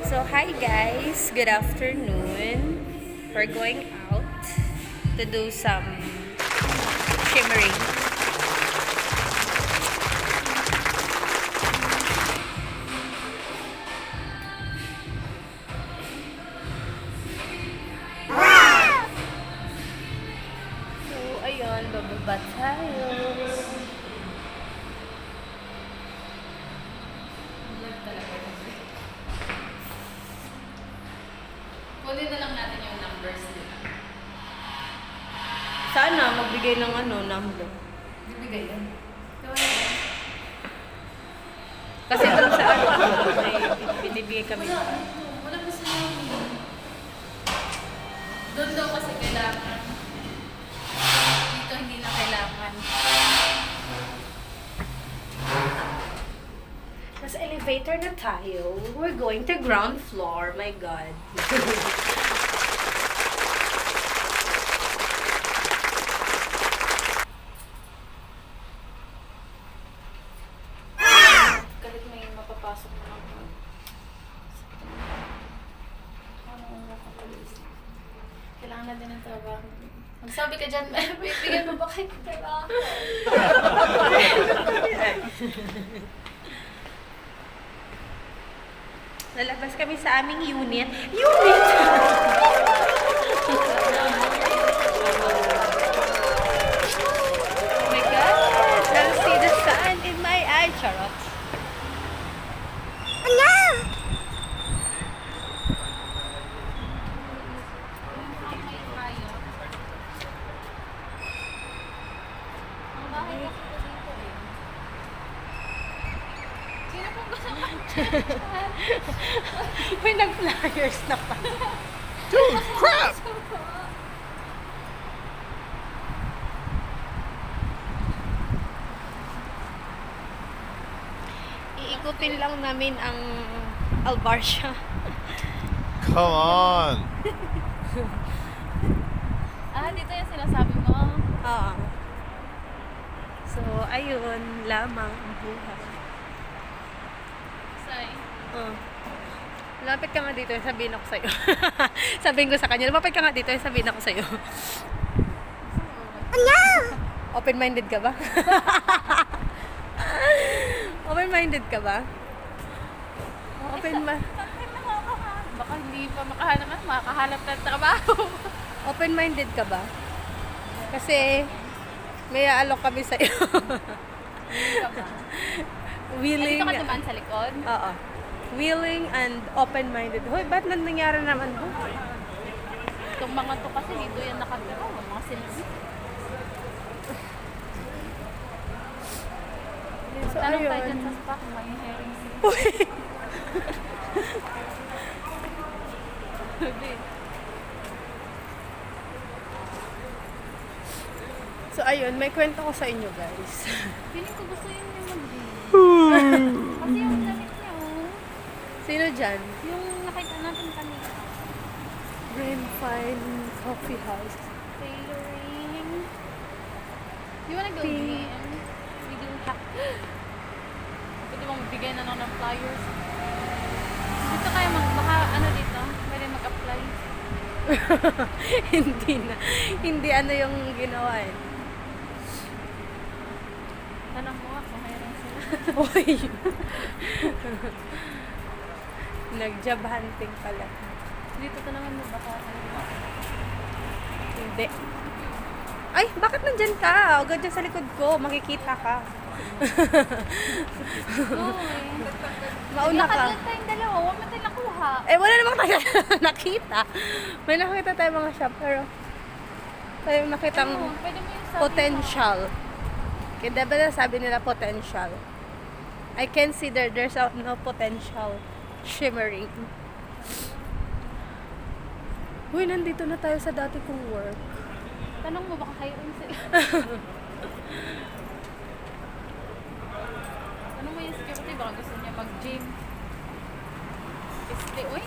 So, hi guys! Good afternoon. We're going out to do some shimmering. So, ayun, bababa tayo. Kunin na lang natin yung numbers nila. Sana magbigay ng number. Bibigay yan. Kasi doon sa may binibigay kami. Wala pa sila. Doon daw kasi kailangan. Dito hindi na kailangan. Nasa elevator na tayo. We're going to ground floor. My God. Kahit may mapapasok na ako. Ano makapalis? Kailangan natin ng trabaho. Magsabi ka dyan, bibigyan mo ba kayo ng trabaho? Lalabas kami sa aming unit. Unit! Oh my God! I'll see the sun in my eye. Charot. Ang bahay kasi ko dito eh. Sino pong gusto mo? May nag-flyers na pa. Dude, crap! Iikutin lang namin ang Albarcia. Come on! Dito yung sinasabi mo. Oo. So, ayun lamang ang buhay. Say. Oh. Lapit ka nga dito, sabihin ako sa'yo. Sabihin ko sa kanya, lumapit ka nga dito, sabihin ako sa'yo. Open-minded ka ba? Open-minded ka ba? Baka hindi pa makahanap ng trabaho. Open-minded ka ba? Kasi may aalok kami sa'yo. Willing. Dito ka naman sa likod. Oo. Willing and open-minded. Hoy, ba't nangyari naman po? Itong mga to kasi dito yan nakatira. Mga silbi. So, Tanong tayo ayun. dyan sa spa kung may herring. So, ayun, may kwento ko sa inyo, guys. Feeling ko gusto yun yung mag-din. Kasi yung damit niya, oh. Sino dyan? Yung nakita natin kanina. Brain Fine Coffee House. Tailoring. You wanna go Pink. DM? We do have... Pwede bang magbigay na ng flyers? Dito kayo baka ano dito? Pwede mag-apply. Hindi na. Hindi ano yung ginawa eh. Tanong mo kung mayroon sila. Uy! Nag-job hunting pala. Dito tanongin mo baka Hindi. Ay, bakit nandyan ka? Huwag dyan sa likod ko. Makikita ka. Uy. Mauna ka. Lakad lang tayong dalawa. Huwag mo tayo nakuha. Eh, wala namang nakita. May nakita tayo mga shop, pero tayo nakitang Ayun, pwede mo yung sabi potential. Kaya diba na sabi nila potential? I can see there's no potential shimmering. Uy, nandito na tayo sa dati kong work. Tanong mo baka kayo rin sila. Tanong mo yung security baka gusto niya mag-gym. Uy.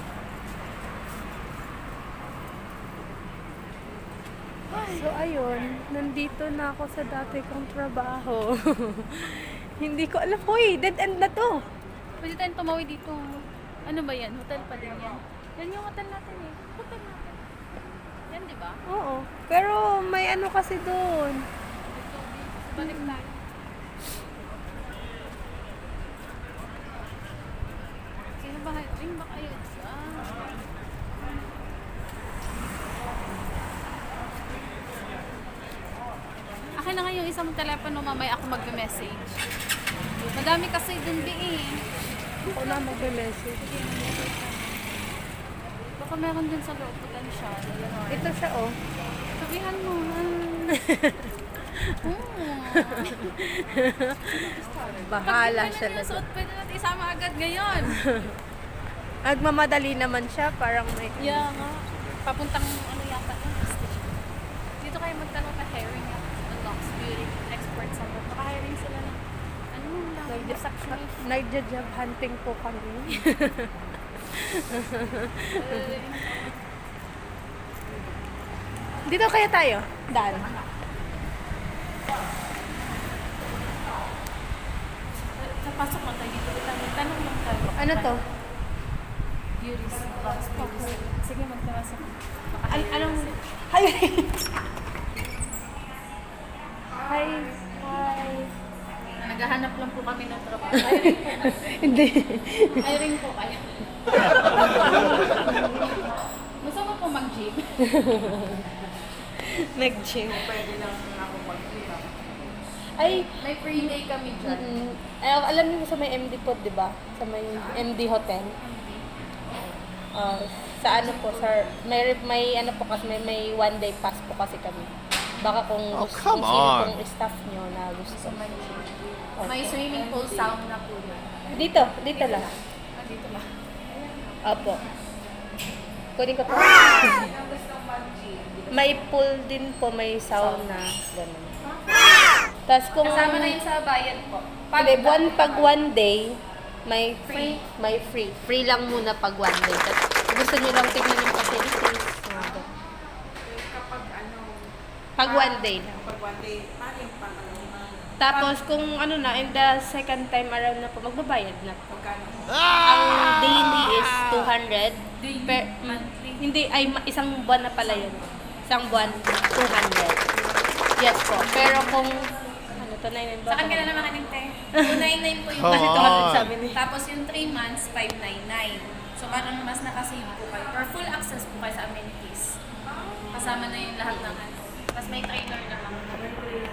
So, ayun, nandito na ako sa dati kong trabaho. Hindi ko alam. Uy, dead end na to. Pwede tayong tumawid dito. Ano ba yan? Hotel pa din yan. Yan yung hotel natin eh. Hotel natin. Yan, di ba? Oo. Pero may ano kasi doon. Ito, balik tayo. Sino ba kayo? Ay, baka yun siya. Akin na nga yung isang telepono, mamaya ako magme-message. Madami kasi dun eh. Ako na magbe-message. Baka meron din sa loob potential. Ito siya, oh. Sabihan mo. Bahala Pag siya yung na. suot, pwede natin isama agad ngayon. Nagmamadali naman siya, parang may... Yeah nga. Papuntang ano yata yun. Dito kayo magtanong na hiring at Lux Beauty experts sa loob. Naka-hiring sila ng ano lang. Nagja-job hunting po kami. Dito kaya tayo? Dan. Sa pasok mo tayo dito. Tanong lang tayo. Ano to? Beauty. Lux Beauty. Sige, magpapasok. Anong... Hi! Hi! Hi! Naghahanap lang po kami ng trabaho. Hiring po. Hindi. Hiring po kayo. Gusto mo po mag-gym? Nag-gym. Ay, May free day kami dyan. alam niyo sa may MD po, di ba? Sa may MD Hotel. Sa ano po, sir, may ano po kasi, may one day pass po kasi kami. Baka kung Oh, gusto, come kung sino on. pong staff nyo na gusto. May swimming pool, sauna po yun. Dito lang. Dito ba? Opo. Kunin ko po. May pool din po, may sauna. Ganun. Tapos kung... Kasama na yun sa bayan po. Hindi, pag one day, may free. Free lang muna pag one day. Tapos gusto nyo lang tignan yung facilities. mga ganun. Pag one day lang. Tapos kung ano na, in the second time around na po, magbabayad na po. Ang daily is 200. Monthly. Hindi, isang buwan na pala yun. Isang buwan, 200. Yes po. Pero kung, ano to, 99 ba? Sa akin ka na naman kaninte. 299 po yung Come ganito. on. Sabi ni. Tapos yung 3 months, 599. So parang mas nakasave po kayo. Or full access po kayo sa amenities. Kasama na yung lahat ng ano. Tapos may trainer na lang.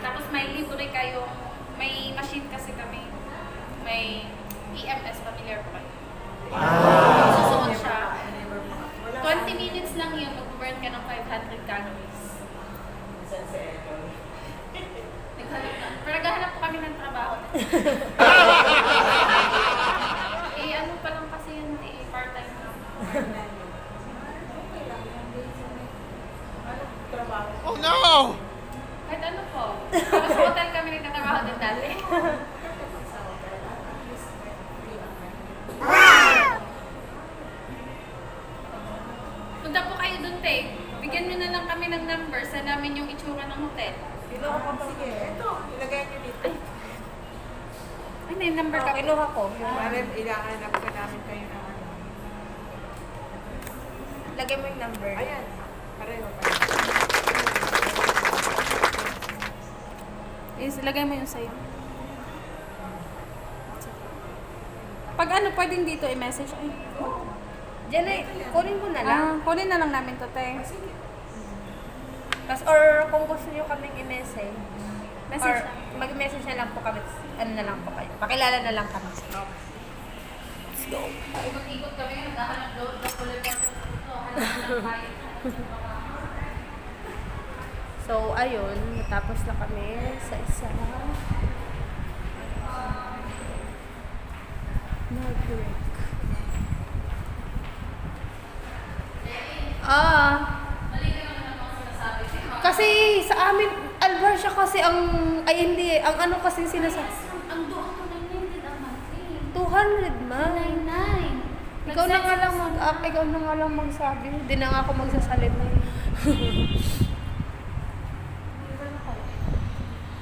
Tapos may libre kayo. May machine kasi kami. May EMS, familiar po kayo. Susunod siya. 20 minutes lang yun, mag-burn ka ng 500 calories. Pero naghahanap po kami ng trabaho. Ano pa lang kasi yun, part-time lang. Oh no! Kahit ano po. Pero sa hotel kami nagtatrabaho din dati. Punta po kayo dun, te. Bigyan nyo na lang kami ng number. Sa namin yung itsura ng hotel. Sige, ito, ilagay niyo dito. Ay, may number ka. Kinuha ko. Para ilahanap ka namin kayo ng ano. Lagay mo yung number. Ayan, pareho pa. Lagay mo yung sa'yo. Pag ano, pwedeng dito i-message. Ay, Diyan ay, kunin mo na lang. kunin na lang namin to, te. Tapos, or kung gusto nyo kaming i-message, Message or lang. mag-message na lang po kami, ano na lang po kayo. Pakilala na lang kami. Let's go. Ikot-ikot kami, naghahanap doon. Hanap ng bayan. So, ayun, natapos na kami sa isa. Mag-break. Kasi sa amin, Alvar siya kasi ang, ay hindi, ang ano kasi sinasabi. Ang doon ko na yun, ang monthly. 200 ma. 99. Ikaw na nga lang ikaw na nga lang magsabi. Hindi na nga ako magsasalita.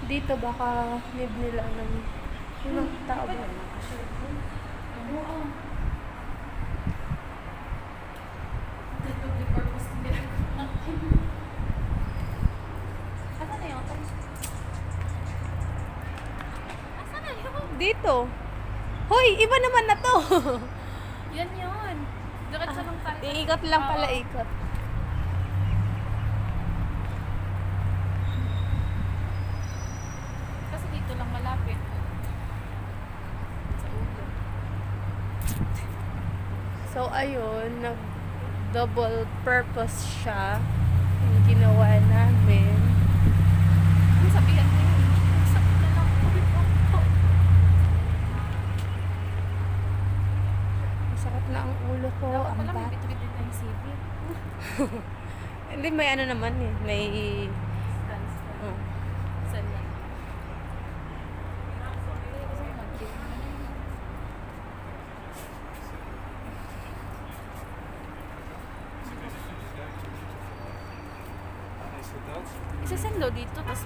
Dito baka need nila ng tao ba? dito. Hoy, iba naman na to. Yan yun. Diretso lang tayo. Iikot lang pala, Oo. ikot. Kasi dito lang malapit. Sa ulo. So, ayun, nag-double purpose siya. Yung ginawa namin. Ang sabihan mo yun. Sakit na lang ulit ako. Masakit na ang ulo ko, Dapat ang pala may bat. bit-bitin na yung CV. Hindi, may ano naman eh. May... Oh. Saan yan? Gusto mo mag-gym? Isasend daw dito, tapos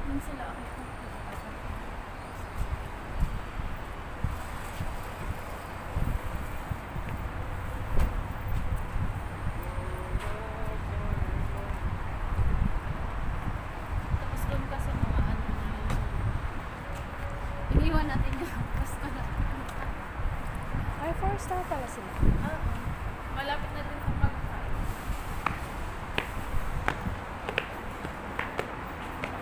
Yan sila ako. Tapos doon ka sa mga ano. Iniwan natin yung Pasko na. Ay, 4-star pala sila. Oo. Malapit na din sa mag-5.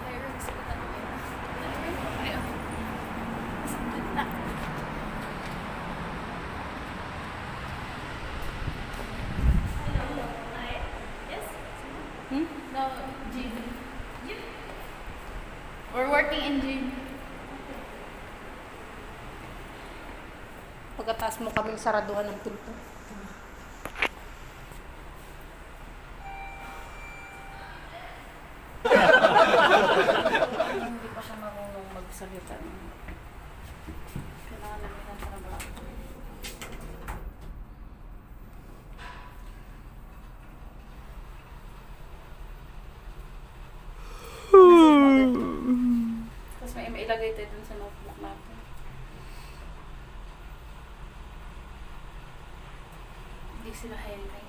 Lyrics ko tanongin na. Ayun. Na. Hello. Hi. Yes? Hmm? No, gym. Gym. We're working in gym. Pagkatapos mo kaming saraduhan ng pinto. Hindi pa siya marunong magsalita. Kailangan namin ng trabaho. Tapos may mailagay tayo dun sa notebook natin. Hindi sila hiring.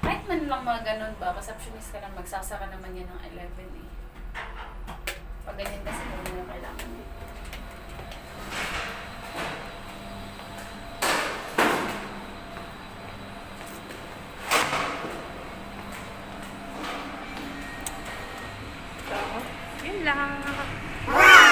Kahit man lang mga ganun ba, receptionist ka lang, magsasara naman yan ng 11 eh. Pag ganyan kasi kung ano kailangan mo. So, yun lang.